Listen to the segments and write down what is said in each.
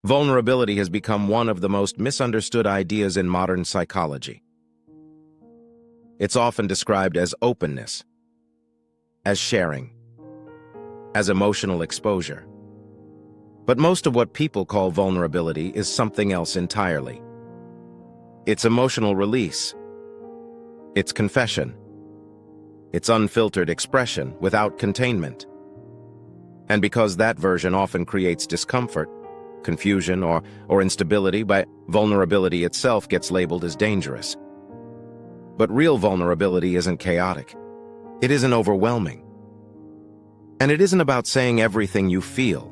Vulnerability has become one of the most misunderstood ideas in modern psychology. It's often described as openness, as sharing, as emotional exposure. But most of what people call vulnerability is something else entirely. It's emotional release. It's confession. It's unfiltered expression without containment. And because that version often creates discomfort, confusion, or instability, but vulnerability itself gets labeled as dangerous. But real vulnerability isn't chaotic. It isn't overwhelming. And it isn't about saying everything you feel.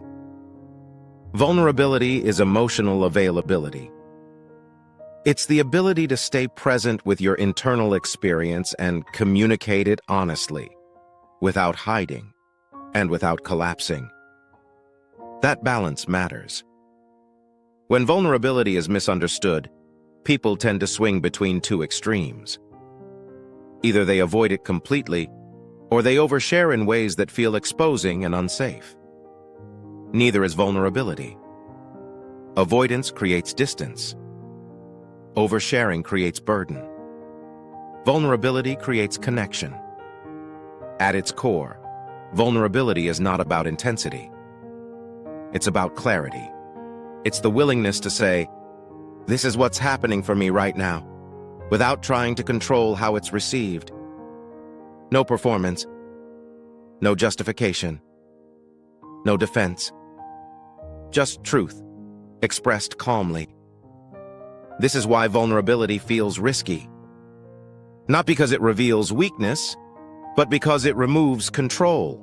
Vulnerability is emotional availability. It's the ability to stay present with your internal experience and communicate it honestly, without hiding and without collapsing. That balance matters. When vulnerability is misunderstood, people tend to swing between two extremes. Either they avoid it completely, or they overshare in ways that feel exposing and unsafe. Neither is vulnerability. Avoidance creates distance. Oversharing creates burden. Vulnerability creates connection. At its core, vulnerability is not about intensity. It's about clarity. It's the willingness to say, "This is what's happening for me right now," without trying to control how it's received. No performance, no justification, no defense. Just truth, expressed calmly. This is why vulnerability feels risky. Not because it reveals weakness, but because it removes control.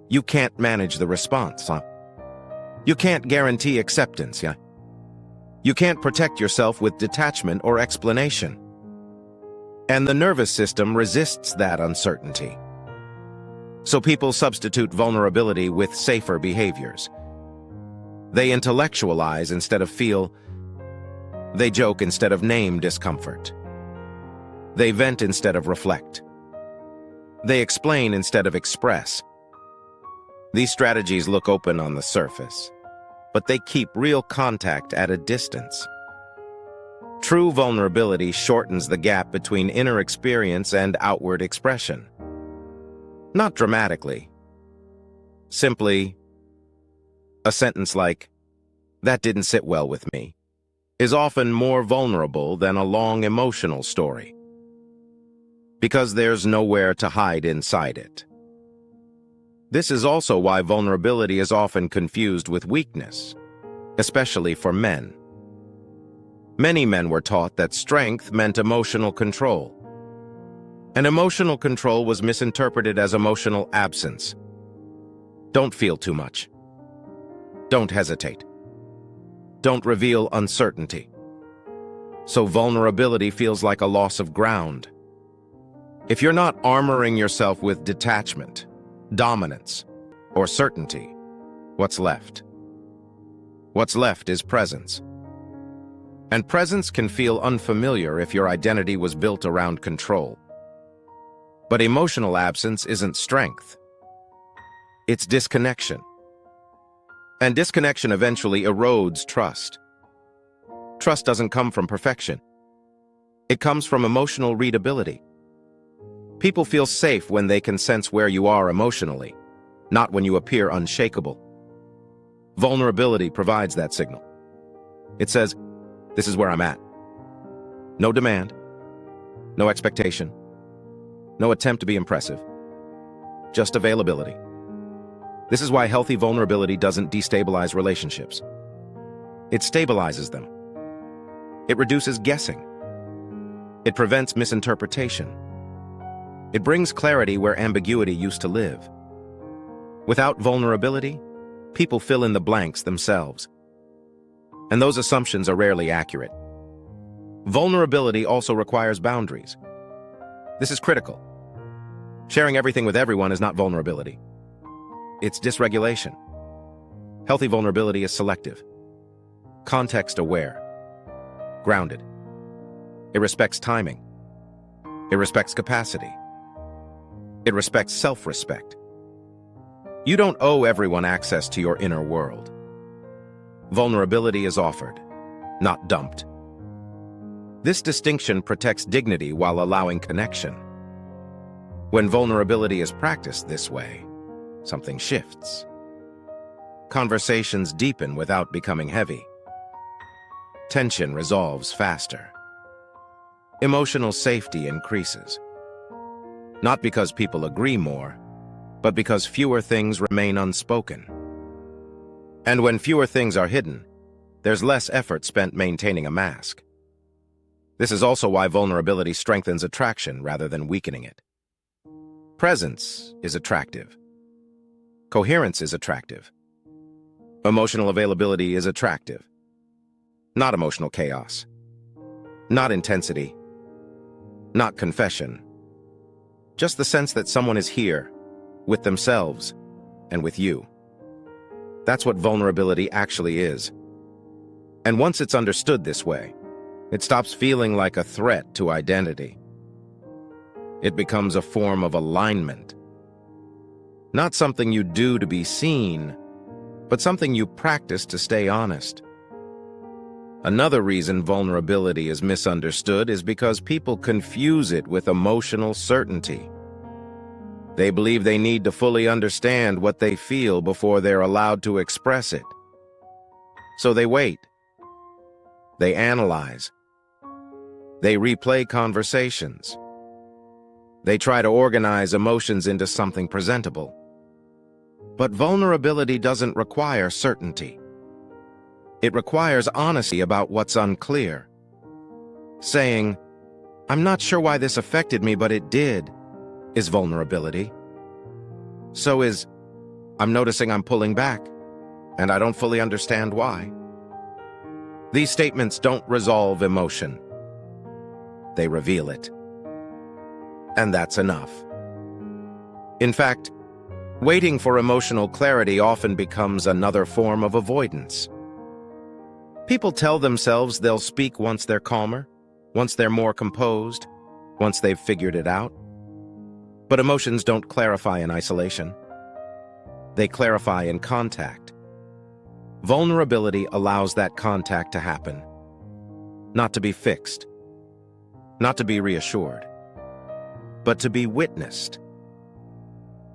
You can't manage the response, huh? You can't guarantee acceptance, yeah? You can't protect yourself with detachment or explanation. And the nervous system resists that uncertainty. So people substitute vulnerability with safer behaviors. They intellectualize instead of feel. They joke instead of name discomfort. They vent instead of reflect. They explain instead of express. These strategies look open on the surface, but they keep real contact at a distance. True vulnerability shortens the gap between inner experience and outward expression. Not dramatically. Simply, a sentence like, "That didn't sit well with me," is often more vulnerable than a long emotional story, because there's nowhere to hide inside it. This is also why vulnerability is often confused with weakness, especially for men. Many men were taught that strength meant emotional control, and emotional control was misinterpreted as emotional absence. Don't feel too much. Don't hesitate. Don't reveal uncertainty. So vulnerability feels like a loss of ground. If you're not armoring yourself with detachment, dominance, or certainty, what's left? What's left is presence. And presence can feel unfamiliar if your identity was built around control. But emotional absence isn't strength. It's disconnection. And disconnection eventually erodes trust. Trust doesn't come from perfection. It comes from emotional readability. People feel safe when they can sense where you are emotionally, not when you appear unshakable. Vulnerability provides that signal. It says, "This is where I'm at." No demand, no expectation, no attempt to be impressive, just availability. This is why healthy vulnerability doesn't destabilize relationships. It stabilizes them. It reduces guessing. It prevents misinterpretation. It brings clarity where ambiguity used to live. Without vulnerability, people fill in the blanks themselves. And those assumptions are rarely accurate. Vulnerability also requires boundaries. This is critical. Sharing everything with everyone is not vulnerability. It's dysregulation. Healthy vulnerability is selective, context-aware, grounded. It respects timing. It respects capacity. It respects self-respect. You don't owe everyone access to your inner world. Vulnerability is offered, not dumped. This distinction protects dignity while allowing connection. When vulnerability is practiced this way, something shifts. Conversations deepen without becoming heavy. Tension resolves faster. Emotional safety increases. Not because people agree more, but because fewer things remain unspoken. And when fewer things are hidden, there's less effort spent maintaining a mask. This is also why vulnerability strengthens attraction rather than weakening it. Presence is attractive. Coherence is attractive. Emotional availability is attractive. Not emotional chaos. Not intensity. Not confession. Just the sense that someone is here, with themselves, and with you. That's what vulnerability actually is. And once it's understood this way, it stops feeling like a threat to identity. It becomes a form of alignment. Not something you do to be seen, but something you practice to stay honest. Another reason vulnerability is misunderstood is because people confuse it with emotional certainty. They believe they need to fully understand what they feel before they're allowed to express it. So they wait. They analyze. They replay conversations. They try to organize emotions into something presentable. But vulnerability doesn't require certainty. It requires honesty about what's unclear. Saying, "I'm not sure why this affected me, but it did," is vulnerability. So is, "I'm noticing I'm pulling back, and I don't fully understand why." These statements don't resolve emotion. They reveal it. And that's enough. In fact, waiting for emotional clarity often becomes another form of avoidance. People tell themselves they'll speak once they're calmer, once they're more composed, once they've figured it out. But emotions don't clarify in isolation. They clarify in contact. Vulnerability allows that contact to happen. Not to be fixed. Not to be reassured. But to be witnessed.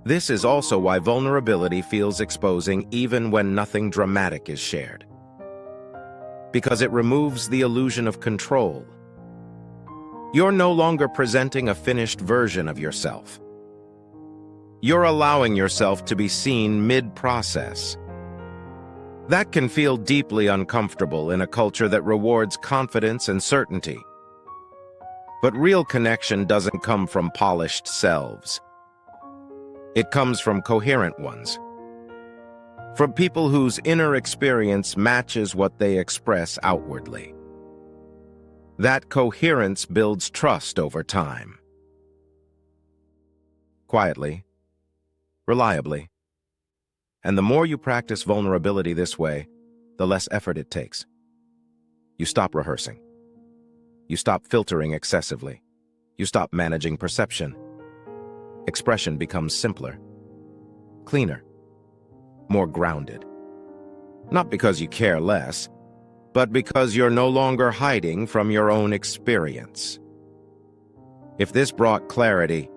This is also why vulnerability feels exposing even when nothing dramatic is shared. Because it removes the illusion of control. You're no longer presenting a finished version of yourself. You're allowing yourself to be seen mid-process. That can feel deeply uncomfortable in a culture that rewards confidence and certainty. But real connection doesn't come from polished selves. It comes from coherent ones. From people whose inner experience matches what they express outwardly. That coherence builds trust over time. Quietly, reliably. And the more you practice vulnerability this way, the less effort it takes. You stop rehearsing. You stop filtering excessively. You stop managing perception. Expression becomes simpler, cleaner, more grounded. Not because you care less, but because you're no longer hiding from your own experience. If this brought clarity,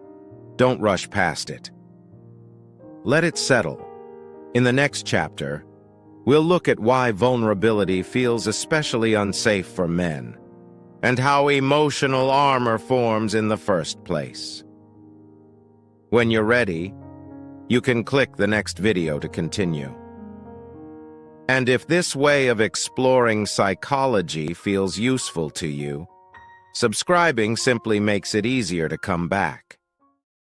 don't rush past it. Let it settle. In the next chapter, we'll look at why vulnerability feels especially unsafe for men, and how emotional armor forms in the first place. When you're ready, you can click the next video to continue. And if this way of exploring psychology feels useful to you, subscribing simply makes it easier to come back.